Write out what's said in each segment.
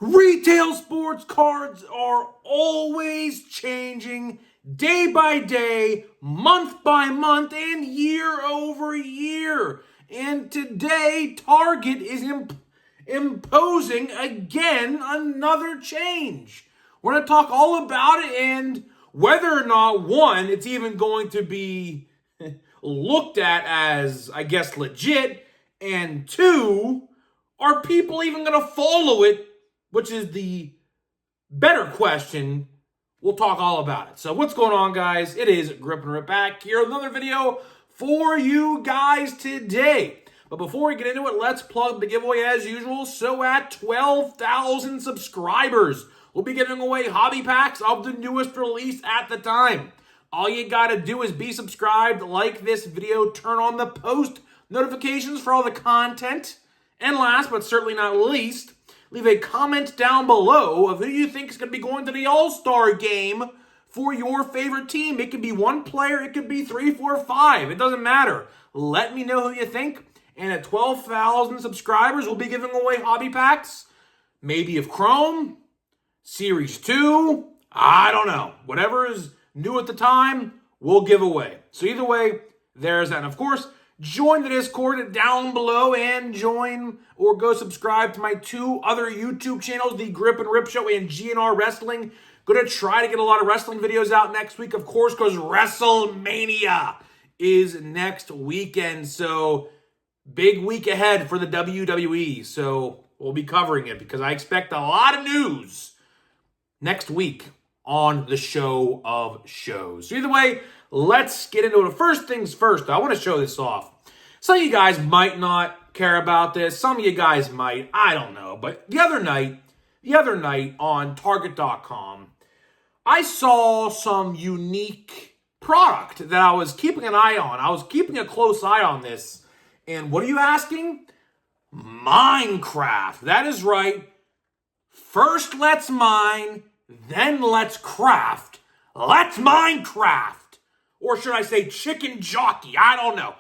Retail sports cards are always changing day by day, month by month, and year over year. And today, Target is imposing again another change. We're going to talk all about it and whether or not, one, it's even going to be looked at as, I guess, legit, and two, are people even going to follow it? Which is the better question. We'll talk all about it. So what's going on, guys? It is Grip and Rip back here. Another video for you guys today. But before we get into it, let's plug the giveaway as usual. So at 12,000 subscribers, we'll be giving away hobby packs of the newest release at the time. All you got to do is be subscribed, like this video, turn on the post notifications for all the content. And last but certainly not least, leave a comment down below of who you think is going to be going to the All-Star game for your favorite team. It could be one player, it could be 3, 4, 5. It doesn't matter. Let me know who you think. And at 12,000 subscribers, we'll be giving away hobby packs. Maybe of Chrome, Series 2, I don't know. Whatever is new at the time, we'll give away. So either way, there's that. And of course, join the Discord down below and join or go subscribe to my two other YouTube channels, the Grip and Rip Show and GNR Wrestling. Going to try to get a lot of wrestling videos out next week, of course, because WrestleMania is next weekend. So big week ahead for the WWE. So we'll be covering it because I expect a lot of news next week on the show of shows. So either way, let's get into it. First things first, I want to show this off. Some of you guys might not care about this. Some of you guys might. I don't know. But the other night on Target.com, I saw some unique product that I was keeping an eye on. I was keeping a close eye on this. And what are you asking? Minecraft. That is right. First, let's mine. Then let's craft. Let's Minecraft. Or should I say chicken jockey? I don't know.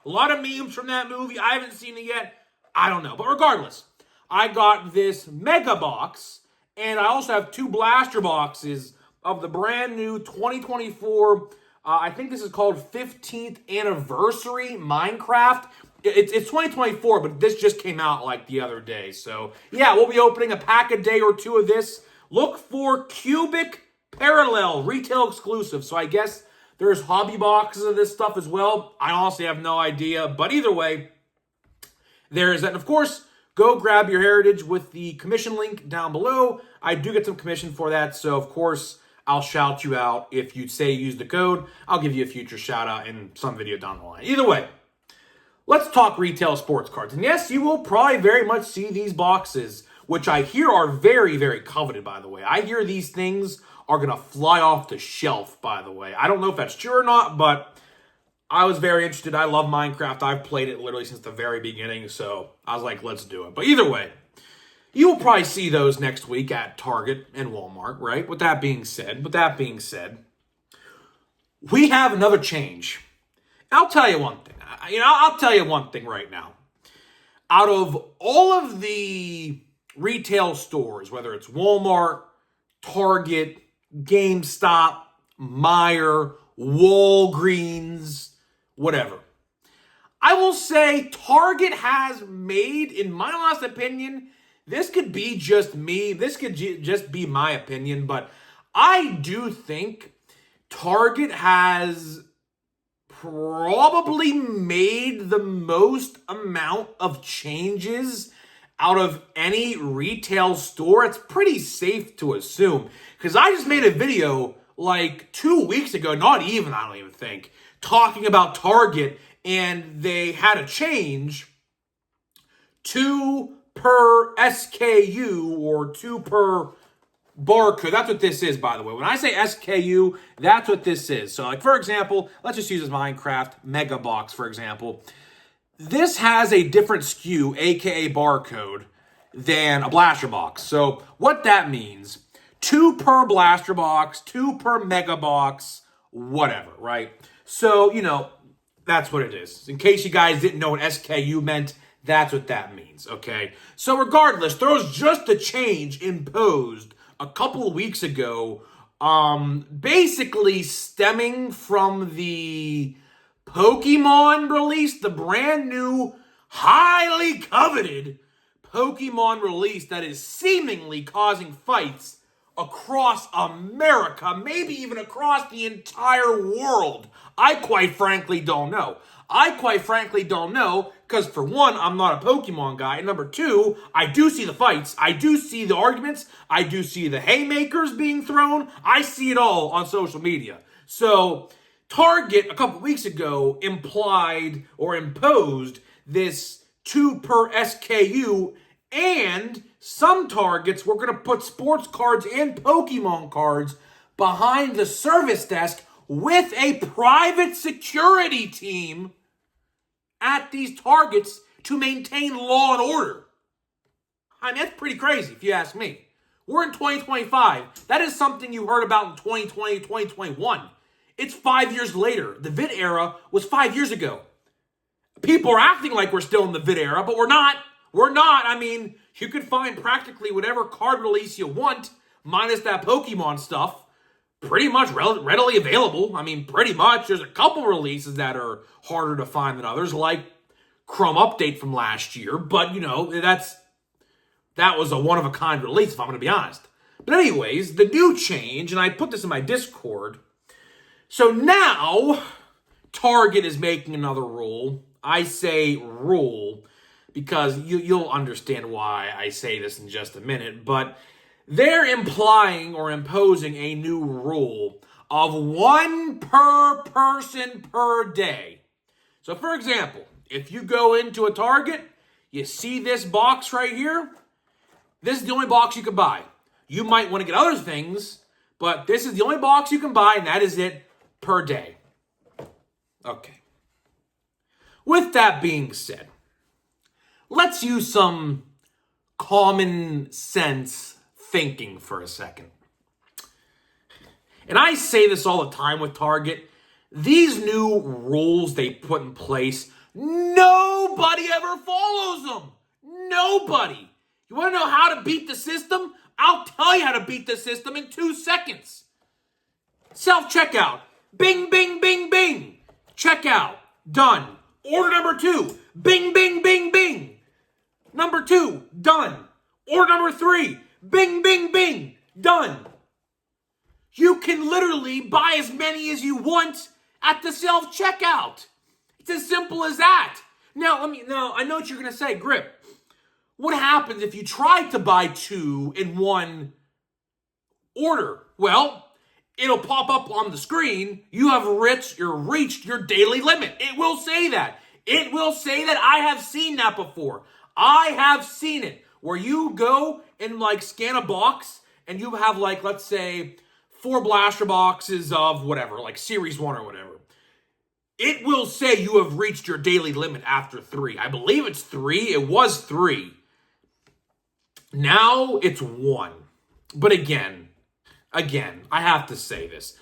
A lot of memes from that movie. I haven't seen it yet. I don't know. But regardless, I got this mega box. And I also have two blaster boxes of the brand new 2024, I think this is called 15th Anniversary Minecraft. It's 2024, but this just came out like the other day. So yeah, we'll be opening a pack a day or two of this. Look for Cubic Parallel, retail exclusive. So I guess there's hobby boxes of this stuff as well. I honestly have no idea. But either way, there is that. And of course, go grab your Heritage with the commission link down below. I do get some commission for that. So of course, I'll shout you out. If you say use the code, I'll give you a future shout out in some video down the line. Either way, let's talk retail sports cards. And yes, you will probably very much see these boxes, which I hear are very, very coveted, by the way. I hear these things are going to fly off the shelf, by the way. I don't know if that's true or not, but I was very interested. I love Minecraft. I've played it literally since the very beginning, so I was like, let's do it. But either way, you will probably see those next week at Target and Walmart, right? With that being said, we have another change. I'll tell you one thing. I'll tell you one thing right now. Out of all of the retail stores, whether it's Walmart, Target, GameStop, Meijer, Walgreens, whatever, I will say Target has made, in my honest opinion, this could be just me, this could just be my opinion, but I do think Target has probably made the most amount of changes out of any retail store. It's pretty safe to assume. Because I just made a video like 2 weeks ago, not even, I don't even think, talking about Target, and they had a change 2 per SKU or 2 per barcode. That's what this is, by the way. When I say SKU, that's what this is. So, like, for example, let's just use this Minecraft Mega Box, for example. This has a different SKU, aka barcode, than a blaster box. So what that means, 2 per blaster box, 2 per mega box, whatever, right? So, that's what it is. In case you guys didn't know what SKU meant, That's what that means, okay? So regardless, there was just a change imposed a couple of weeks ago, basically stemming from the Pokemon release, the brand new, highly coveted Pokemon release that is seemingly causing fights across America, maybe even across the entire world. I quite frankly don't know. Because for one, I'm not a Pokemon guy. And number two, I do see the fights. I do see the arguments. I do see the haymakers being thrown. I see it all on social media. So Target, a couple weeks ago, implied or imposed this 2 per SKU, and some Targets were going to put sports cards and Pokemon cards behind the service desk with a private security team at these Targets to maintain law and order. I mean, that's pretty crazy if you ask me. We're in 2025. That is something you heard about in 2020, 2021. It's 5 years later. The vid era was 5 years ago. People are acting like we're still in the vid era, but we're not. We're not. I mean, you could find practically whatever card release you want, minus that Pokemon stuff, pretty much readily available. I mean, pretty much. There's a couple releases that are harder to find than others, like Chrome Update from last year. But, you know, that was a one-of-a-kind release, if I'm going to be honest. But anyways, the new change, and I put this in my Discord. So now, Target is making another rule. I say rule because you'll understand why I say this in just a minute. But they're implying or imposing a new rule of 1 per person per day. So for example, if you go into a Target, you see this box right here, this is the only box you can buy. You might want to get other things, but this is the only box you can buy, and that is it per day. Okay. With that being said, let's use some common sense thinking for a second. And I say this all the time with Target. These new rules they put in place, nobody ever follows them. Nobody. You want to know how to beat the system? I'll tell you how to beat the system in 2 seconds. Self-checkout. Bing, bing, bing, bing. Checkout. Done. Order number 2. Bing, bing, bing, bing. Number 2. Done. Order number 3. Bing, bing, bing. Done. You can literally buy as many as you want at the self-checkout. It's as simple as that. Now, I know what you're going to say, Grip. What happens if you try to buy 2 in one order? Well, it'll pop up on the screen. You have reached your daily limit. It will say that. It will say that. I have seen that before. I have seen it. Where you go and scan a box and you have let's say 4 blaster boxes of whatever, like Series 1 or whatever. It will say you have reached your daily limit after 3. I believe it's 3. It was 3. Now it's 1. But again, I have to say this.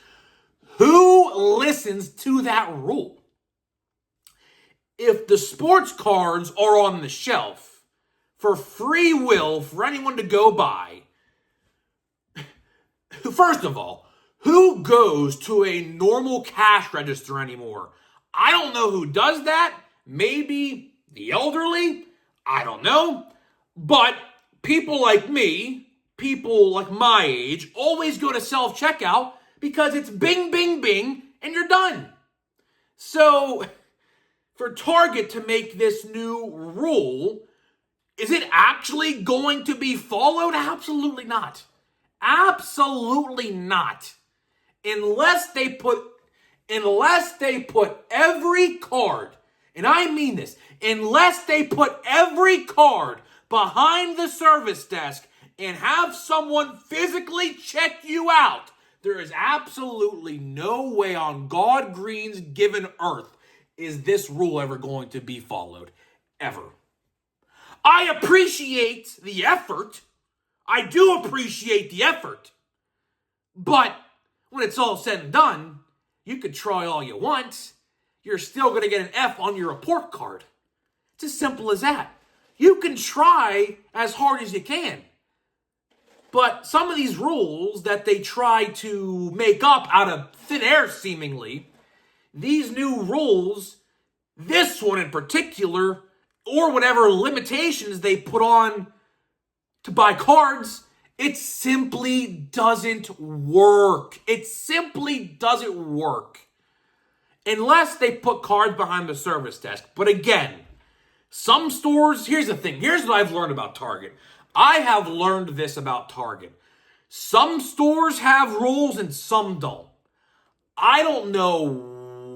Who listens to that rule? If the sports cards are on the shelf for free will for anyone to go buy, first of all, who goes to a normal cash register anymore? I don't know who does that. Maybe the elderly. I don't know. But people like me, people like my age, always go to self-checkout because it's bing, bing, bing, and you're done. So, for Target to make this new rule, is it actually going to be followed? Absolutely not. Absolutely not. Unless they put every card, and I mean this, unless they put every card behind the service desk and have someone physically check you out, there is absolutely no way on God Green's given earth is this rule ever going to be followed. Ever. I appreciate the effort. I do appreciate the effort. But when it's all said and done, you could try all you want. You're still going to get an F on your report card. It's as simple as that. You can try as hard as you can. But some of these rules that they try to make up out of thin air, seemingly, these new rules, this one in particular, or whatever limitations they put on to buy cards, it simply doesn't work. It simply doesn't work. Unless they put cards behind the service desk. But again, some stores, here's the thing. Here's what I've learned about Target. I have learned this about Target. Some stores have rules and some don't. I don't know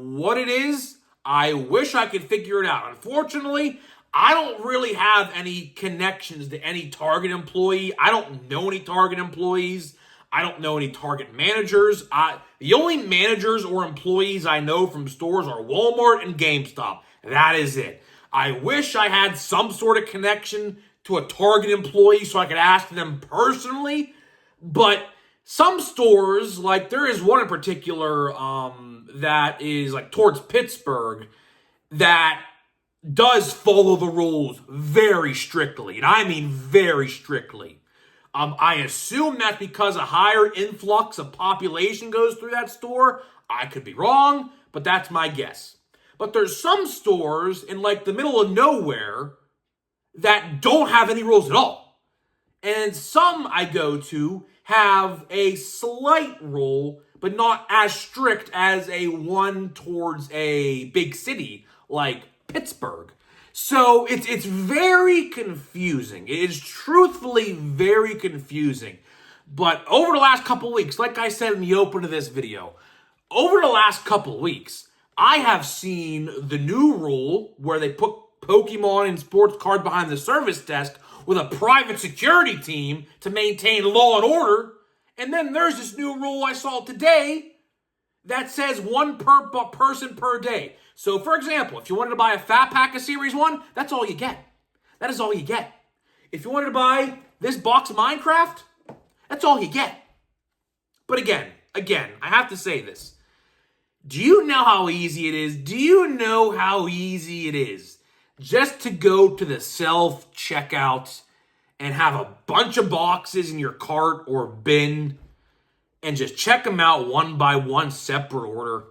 what it is. I wish I could figure it out. Unfortunately, I don't really have any connections to any Target employee. I don't know any Target employees. I don't know any Target managers. The only managers or employees I know from stores are Walmart and GameStop. That is it. I wish I had some sort of connection to a Target employee so I could ask them personally. But some stores, like there is one in particular that is like towards Pittsburgh that does follow the rules very strictly. And I mean very strictly. I assume that's because a higher influx of population goes through that store. I could be wrong, but that's my guess. But there's some stores in like the middle of nowhere that don't have any rules at all. And some I go to have a slight rule, but not as strict as a one towards a big city like Pittsburgh. So it's very confusing. It is truthfully very confusing. But over the last couple of weeks, like I said in the open of this video, over the last couple of weeks, I have seen the new rule where they put Pokemon and sports cards behind the service desk with a private security team to maintain law and order. And then there's this new rule I saw today that says one per person per day. So, for example, if you wanted to buy a fat pack of Series 1, that's all you get. That is all you get. If you wanted to buy this box of Minecraft, that's all you get. But again, I have to say this. Do you know how easy it is? Do you know how easy it is just to go to the self-checkout and have a bunch of boxes in your cart or bin and just check them out one by one, separate order?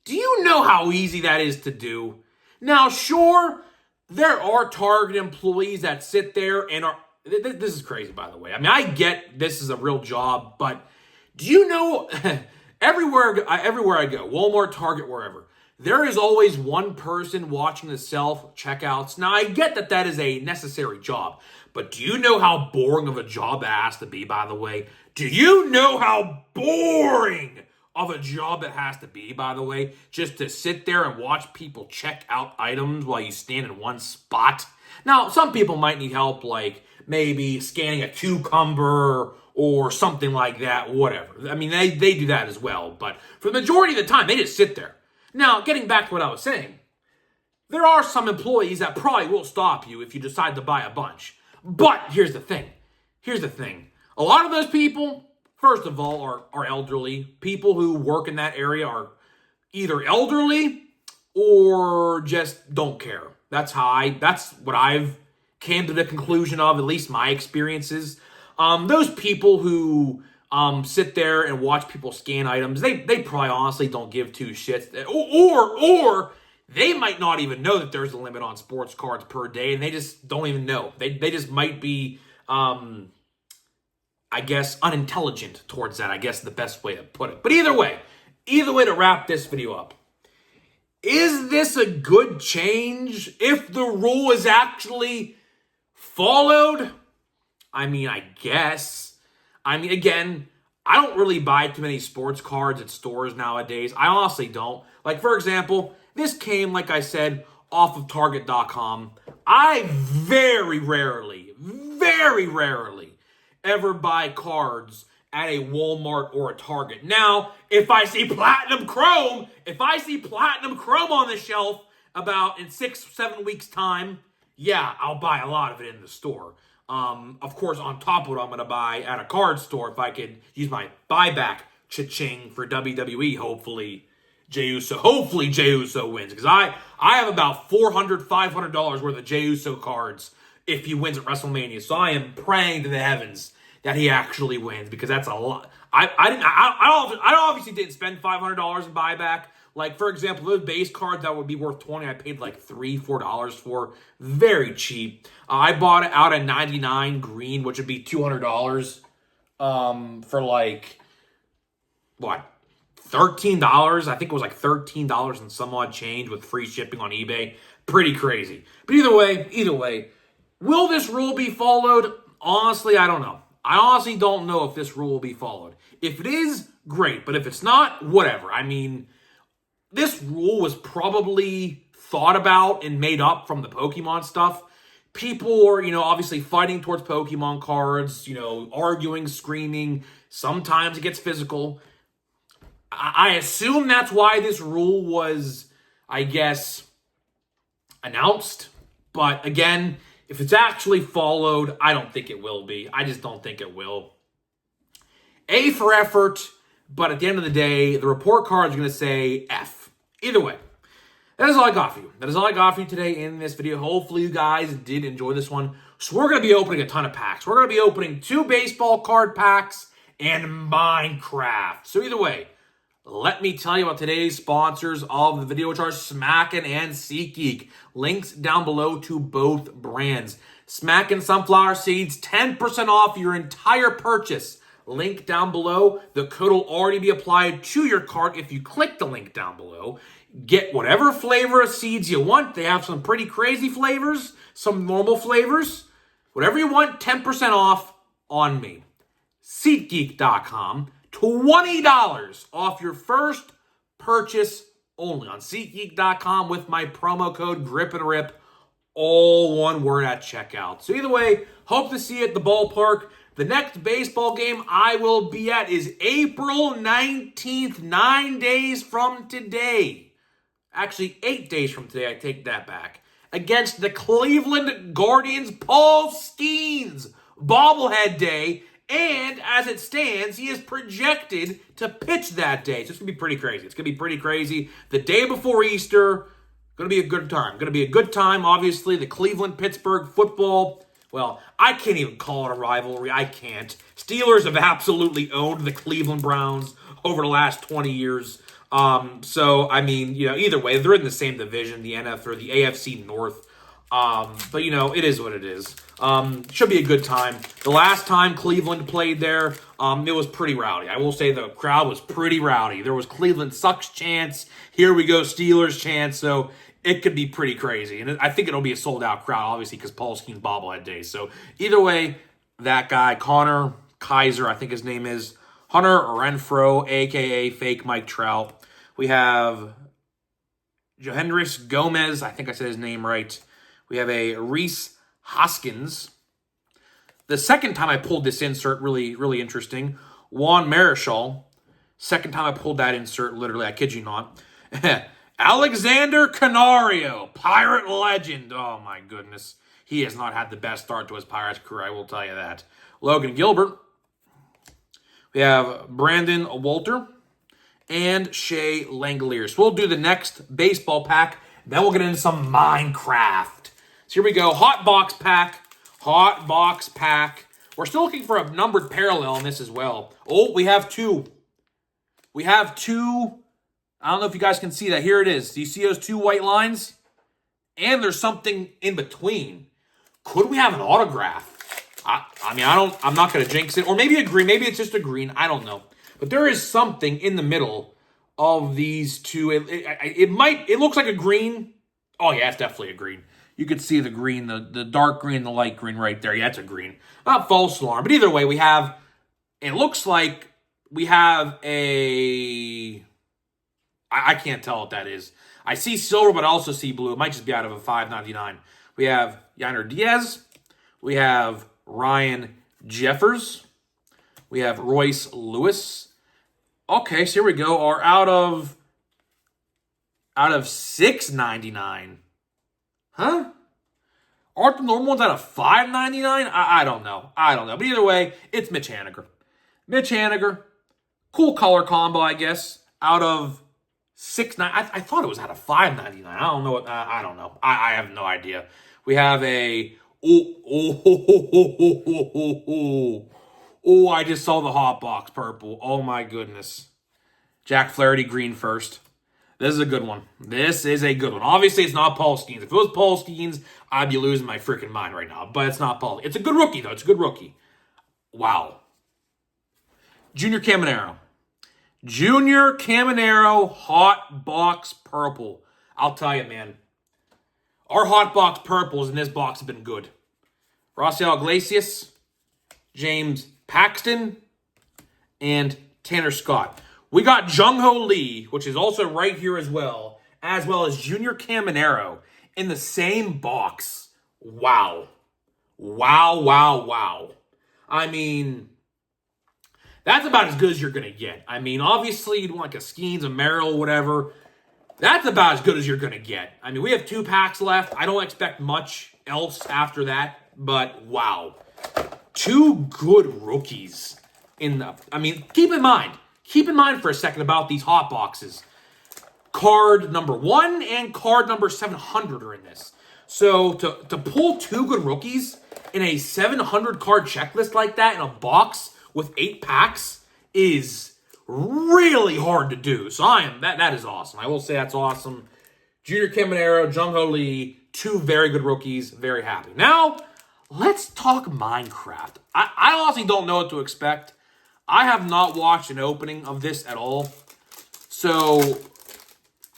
Do you know how easy that is to do? Now, sure, there are Target employees that sit there and are... This is crazy, by the way. I mean, I get this is a real job, but do you know... everywhere I go, Walmart, Target, wherever, there is always one person watching the self-checkouts. Now, I get that that is a necessary job, but do you know how boring of a job that has to be, by the way? Do you know how boring of a job it has to be, by the way, just to sit there and watch people check out items while you stand in one spot? Now, some people might need help, like maybe scanning a cucumber or something like that, whatever. I mean, they do that as well, but for the majority of the time, they just sit there. Now, getting back to what I was saying, there are some employees that probably will stop you if you decide to buy a bunch. But here's the thing. A lot of those people, first of all, are elderly. People who work in that area are either elderly or just don't care. That's what I've came to the conclusion of, at least my experiences. Those people who sit there and watch people scan items, they probably honestly don't give two shits. Or they might not even know that there's a limit on sports cards per day, and they just don't even know. They just might be, I guess, unintelligent towards that, I guess the best way to put it. But either way to wrap this video up, is this a good change if the rule is actually followed? I mean, I guess. I mean, again, I don't really buy too many sports cards at stores nowadays. I honestly don't. Like, for example, this came, like I said, off of Target.com. I very rarely ever buy cards at a Walmart or a Target. Now, if I see Platinum Chrome on the shelf about in 6-7 weeks time, yeah, I'll buy a lot of it in the store. Of course, on top of what I'm going to buy at a card store, if I could use my buyback cha-ching for WWE, hopefully, Jey Uso. Hopefully Jey Uso wins, because I have about $400, $500 worth of Jey Uso cards if he wins at WrestleMania. So I am praying to the heavens that he actually wins, because that's a lot. I obviously didn't spend $500 in buyback. Like, for example, those base cards that would be worth $20, I paid like $3, $4 for. Very cheap. I bought it out at 99 green, which would be $200 for like, what, $13? I think it was like $13 and some odd change with free shipping on eBay. Pretty crazy. But either way, will this rule be followed? Honestly, I don't know. I honestly don't know if this rule will be followed. If it is, great. But if it's not, whatever. I mean, this rule was probably thought about and made up from the Pokemon stuff. People are, obviously fighting towards Pokemon cards, arguing, screaming. Sometimes it gets physical. I assume that's why this rule was, I guess, announced. But again, if it's actually followed, I don't think it will be. I just don't think it will. A for effort, but at the end of the day, the report card is going to say F. Either way, that is all I got for you. That is all I got for you today in this video. Hopefully you guys did enjoy this one. So we're going to be opening a ton of packs. We're going to be opening 2 baseball card packs and Minecraft. So either way, let me tell you about today's sponsors of the video, which are Smackin' and SeatGeek. Links down below to both brands. Smackin' Sunflower Seeds, 10% off your entire purchase. Link down below. The code will already be applied to your cart if you click the link down below. Get whatever flavor of seeds you want. They have some pretty crazy flavors, some normal flavors. Whatever you want, 10% off on me. SeatGeek.com. $20 off your first purchase only on SeatGeek.com with my promo code GRIPANDRIP, all one word at checkout. So either way, hope to see you at the ballpark. The next baseball game I will be at is April 19th, 9 days from today. Actually, 8 days from today, I take that back. Against the Cleveland Guardians, Paul Skeens, bobblehead day. And as it stands, he is projected to pitch that day. So it's going to be pretty crazy. It's going to be pretty crazy. The day before Easter, going to be a good time. Going to be a good time, obviously. The Cleveland-Pittsburgh football, well, I can't even call it a rivalry. I can't. Steelers have absolutely owned the Cleveland Browns over the last 20 years. So, I mean, either way, they're in the same division, the NFL or the AFC North. But, it is what it is. Should be a good time. The last time Cleveland played there, it was pretty rowdy. I will say the crowd was pretty rowdy. There was Cleveland sucks chants. Here we go, Steelers chants. So it could be pretty crazy. And I think it'll be a sold-out crowd, obviously, because Paul Skeen's bobblehead day. So either way, that guy, Connor Kaiser, I think his name is, Hunter Renfroe, a.k.a. Fake Mike Trout. We have Johendris Gomez. I think I said his name right. We have a Reese Hoskins. The second time I pulled this insert, really, really interesting. Juan Marichal. Second time I pulled that insert, literally, I kid you not. Alexander Canario, Pirate legend. Oh, my goodness. He has not had the best start to his Pirates career, I will tell you that. Logan Gilbert. We have Brandon Walter and Shea Langoliers. So we'll do the next baseball pack. Then we'll get into some Minecraft. So here we go. Hot box pack. Hot box pack. We're still looking for a numbered parallel in this as well. Oh, we have 2. We have 2. I don't know if you guys can see that. Here it is. Do you see those 2 white lines? And there's something in between. Could we have an autograph? I'm not going to jinx it. Or maybe a green. Maybe it's just a green. I don't know. But there is something in the middle of these 2. It looks like a green. Oh, yeah, it's definitely a green. You could see the green, the dark green, the light green right there. Yeah, it's a green. Not false alarm. But either way, it looks like we have a, I can't tell what that is. I see silver, but I also see blue. It might just be out of a $5.99. We have Yainer Diaz. We have Ryan Jeffers. We have Royce Lewis. Okay, so here we go. Are out of $6.99. Huh? Aren't the normal ones out of $5.99? I don't know. But either way, it's Mitch Haniger. Cool color combo, I guess. Out of I thought it was out of 599. I don't know what. I don't know. I have no idea. We have a. Oh, I just saw the hot box purple. Oh my goodness. Jack Flaherty green first. This is a good one. This is a good one. Obviously, it's not Paul Skeens. If it was Paul Skeens, I'd be losing my freaking mind right now. But it's not Paul. It's a good rookie, though. It's a good rookie. Wow. Junior Caminero. Junior Caminero hot box purple. I'll tell you, man. Our hot box purples in this box have been good. Raisel Iglesias, James Paxton, and Tanner Scott. We got Jung-Ho Lee, which is also right here as well as Junior Caminero in the same box. Wow. Wow, wow, wow. I mean, that's about as good as you're going to get. I mean, obviously, you'd want like a Skeens, a Merrill, whatever. That's about as good as you're going to get. I mean, we have 2 packs left. I don't expect much else after that, but wow. 2 good rookies in the... I mean, keep in mind for a second about these hot boxes. Card number 1 and card number 700 are in this. So to pull 2 good rookies in a 700 card checklist like that in a box with 8 packs is really hard to do. So that is awesome. I will say that's awesome. Junior Caminero, Jung-Ho Lee, 2 very good rookies. Very happy. Now, let's talk Minecraft. I honestly don't know what to expect. I have not watched an opening of this at all. So,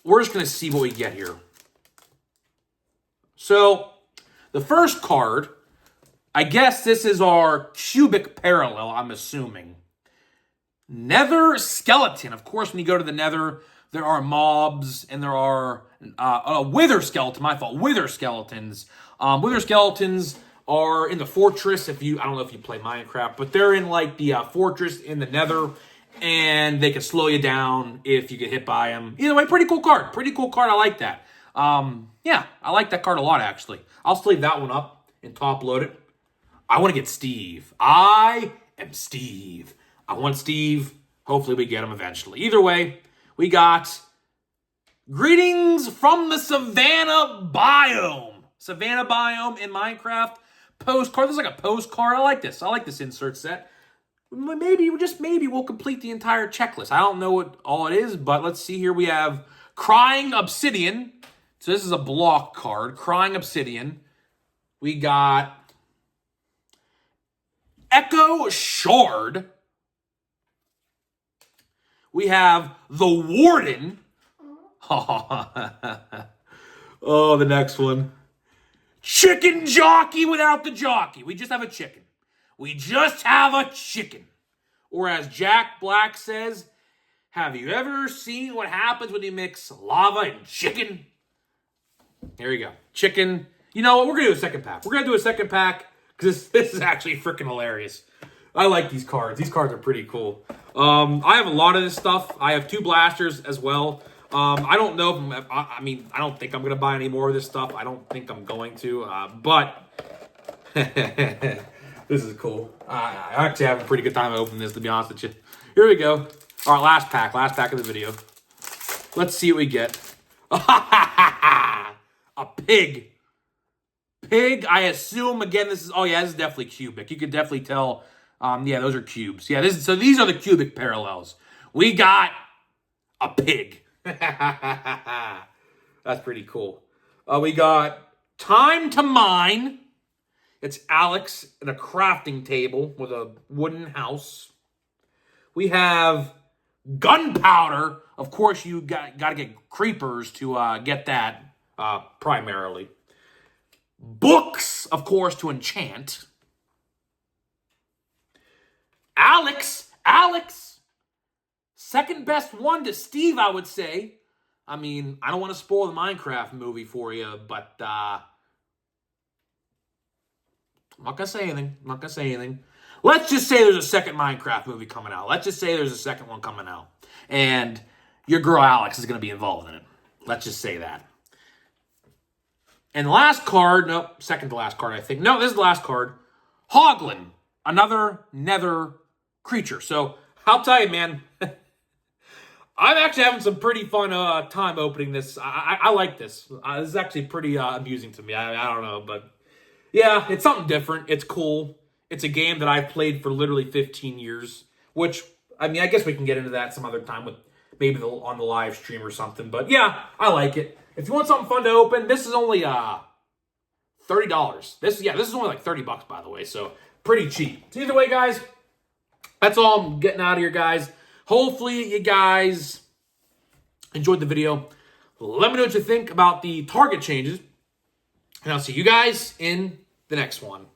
we're just going to see what we get here. So, the first card, I guess this is our cubic parallel, I'm assuming. Nether Skeleton. Of course, when you go to the Nether, there are mobs, and there are Wither Skeleton, my fault, Wither Skeletons. Wither Skeletons are in the fortress. I don't know if you play Minecraft, but they're in like the fortress in the Nether, and they can slow you down if you get hit by them. Either way, pretty cool card. Pretty cool card. I like that. Yeah, I like that card a lot, actually. I'll sleeve that one up and top load it. I want to get Steve. I am Steve. I want Steve. Hopefully we get him eventually. Either way, we got Greetings from the Savannah Biome. Savannah Biome in Minecraft. Postcard. This is like a postcard. I like this. I like this insert set. Maybe we'll complete the entire checklist. I don't know what all it is, but let's see here. We have Crying Obsidian. So this is a block card. Crying Obsidian. We got Echo Shard. We have the Warden. Oh, the next one. Chicken Jockey without the jockey. We just have a chicken. We just have a chicken. Or as Jack Black says, have you ever seen what happens when you mix lava and chicken? Here you go. Chicken. You know what? We're going to do a second pack. We're going to do a second pack because this is actually freaking hilarious. I like these cards. These cards are pretty cool. I have a lot of this stuff. I have 2 blasters as well. I don't know if I don't think I'm going to buy any more of this stuff. I don't think I'm going to. But this is cool. I actually have a pretty good time opening this, to be honest with you. Here we go. All right, last pack of the video. Let's see what we get. A pig. Pig, I assume, again, this is definitely cubic. You could definitely tell, yeah, those are cubes. Yeah, so these are the cubic parallels. We got a pig. That's pretty cool. We got Time to Mine. It's Alex in a crafting table with a wooden house. We have Gunpowder. Of course, you got to get creepers to get that primarily. Books, of course, to enchant. Alex. Second best one to Steve, I would say. I mean, I don't want to spoil the Minecraft movie for you, but I'm not going to say anything. Let's just say there's a second Minecraft movie coming out. Let's just say there's a second one coming out. And your girl Alex is going to be involved in it. Let's just say that. And the last card, second to last card, I think. No, this is the last card. Hoglin, another nether creature. So, I'll tell you, man, I'm actually having some pretty fun time opening this. I like this. This is actually pretty amusing to me. I don't know, but yeah, it's something different. It's cool. It's a game that I've played for literally 15 years, which, I mean, I guess we can get into that some other time with maybe on the live stream or something. But yeah, I like it. If you want something fun to open, this is only $30. This is only like $30, by the way, so pretty cheap. So either way, guys, that's all I'm getting out of here, guys. Hopefully you guys enjoyed the video. Let me know what you think about the target changes, and I'll see you guys in the next one.